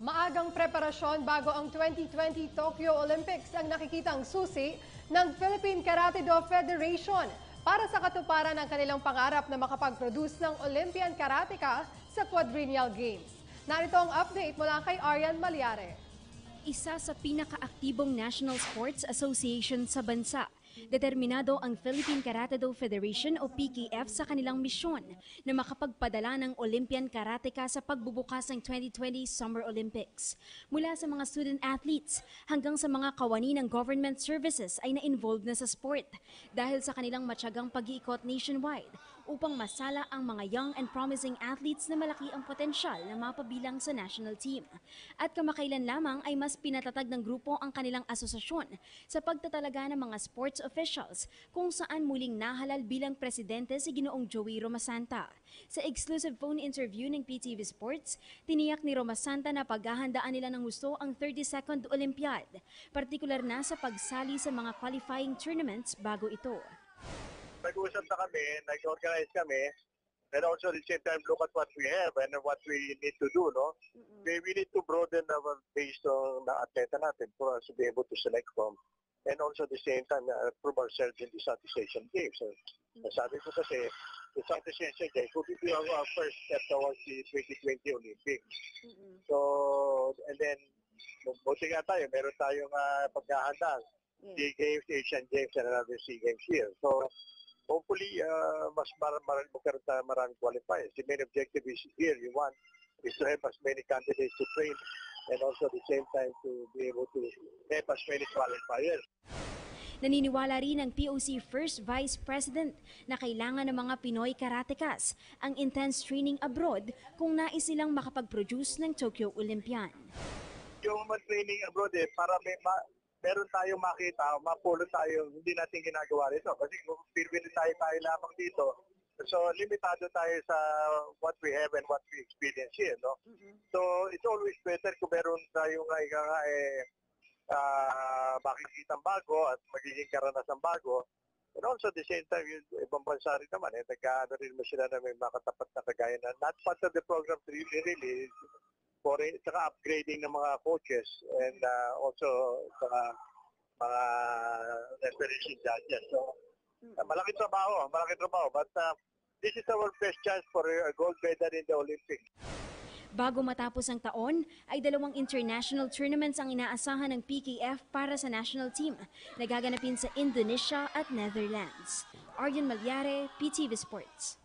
Maagang preparasyon bago ang 2020 Tokyo Olympics ang nakikitang susi ng Philippine Karate-Do Federation para sa katuparan ng kanilang pangarap na makapag-produce ng Olympian Karateka sa Quadrennial Games. Narito ang update mula kay Arian Malyare. Isa sa pinakaaktibong national sports association sa bansa. Determinado ang Philippine Karate-Do Federation o PKF sa kanilang misyon na makapagpadala ng Olympian Karateka sa pagbubukas ng 2020 Summer Olympics. Mula sa mga student athletes hanggang sa mga kawani ng government services ay na-involved na sa sport dahil sa kanilang matyagang pag-iikot nationwide upang masala ang mga young and promising athletes na malaki ang potensyal na mapabilang sa national team. At kamakailan lamang ay mas pinatatag ng grupo ang kanilang asosasyon sa pagtatalaga ng mga sports officials kung saan muling nahalal bilang presidente si Ginoong Joey Romasanta. Sa exclusive phone interview ng PTV Sports, tiniyak ni Romasanta na paghahandaan nila ng gusto ang 32nd Olympiad, partikular na sa pagsali sa mga qualifying tournaments bago ito. Nag-uusap na kami, nag-organize kami, and also at the same time look at what we have and what we need to do, no? We need to broaden our base ng atleta natin for us to be able to select from. And also at the same time, prove ourselves in the Southeast Asian Games. So, sabi ko kasi, the Southeast Asian Games will be our first step towards the 2020 Olympics. So, and then, buti nga tayo, meron tayong paghahandang SEA Games, Asian Games, and another SEA Games here. So, hopefully, mas maraming qualifiers. The main objective is here, is to have as many candidates to train and also at the same time to be able to have as many qualifiers. Naniniwala rin ang POC First Vice President na kailangan ng mga Pinoy karatekas ang intense training abroad kung nais silang makapag-produce ng Tokyo Olympian. Yung training abroad para meron tayong makita, mapulot tayo, hindi natin ginagawa rito. Kasi kung pinili tayo lamang dito, so limitado tayo sa what we have and what we experience here, no? So it's always better kung meron tayong makikitang bago at magiging karanasang bago. And also at the same time, yung ibang bansa rin naman, nagkaano rin mo sila na may makatapat na kagaya na not part of the program really for saka upgrading ng mga coaches and also sa mga refereeing judges. So, malaking trabaho. But this is our best chance for a gold medal in the Olympics. Bago matapos ang taon, ay 2 international tournaments ang inaasahan ng PKF para sa national team na gaganapin sa Indonesia at Netherlands. Arian Malyare, PTV Sports.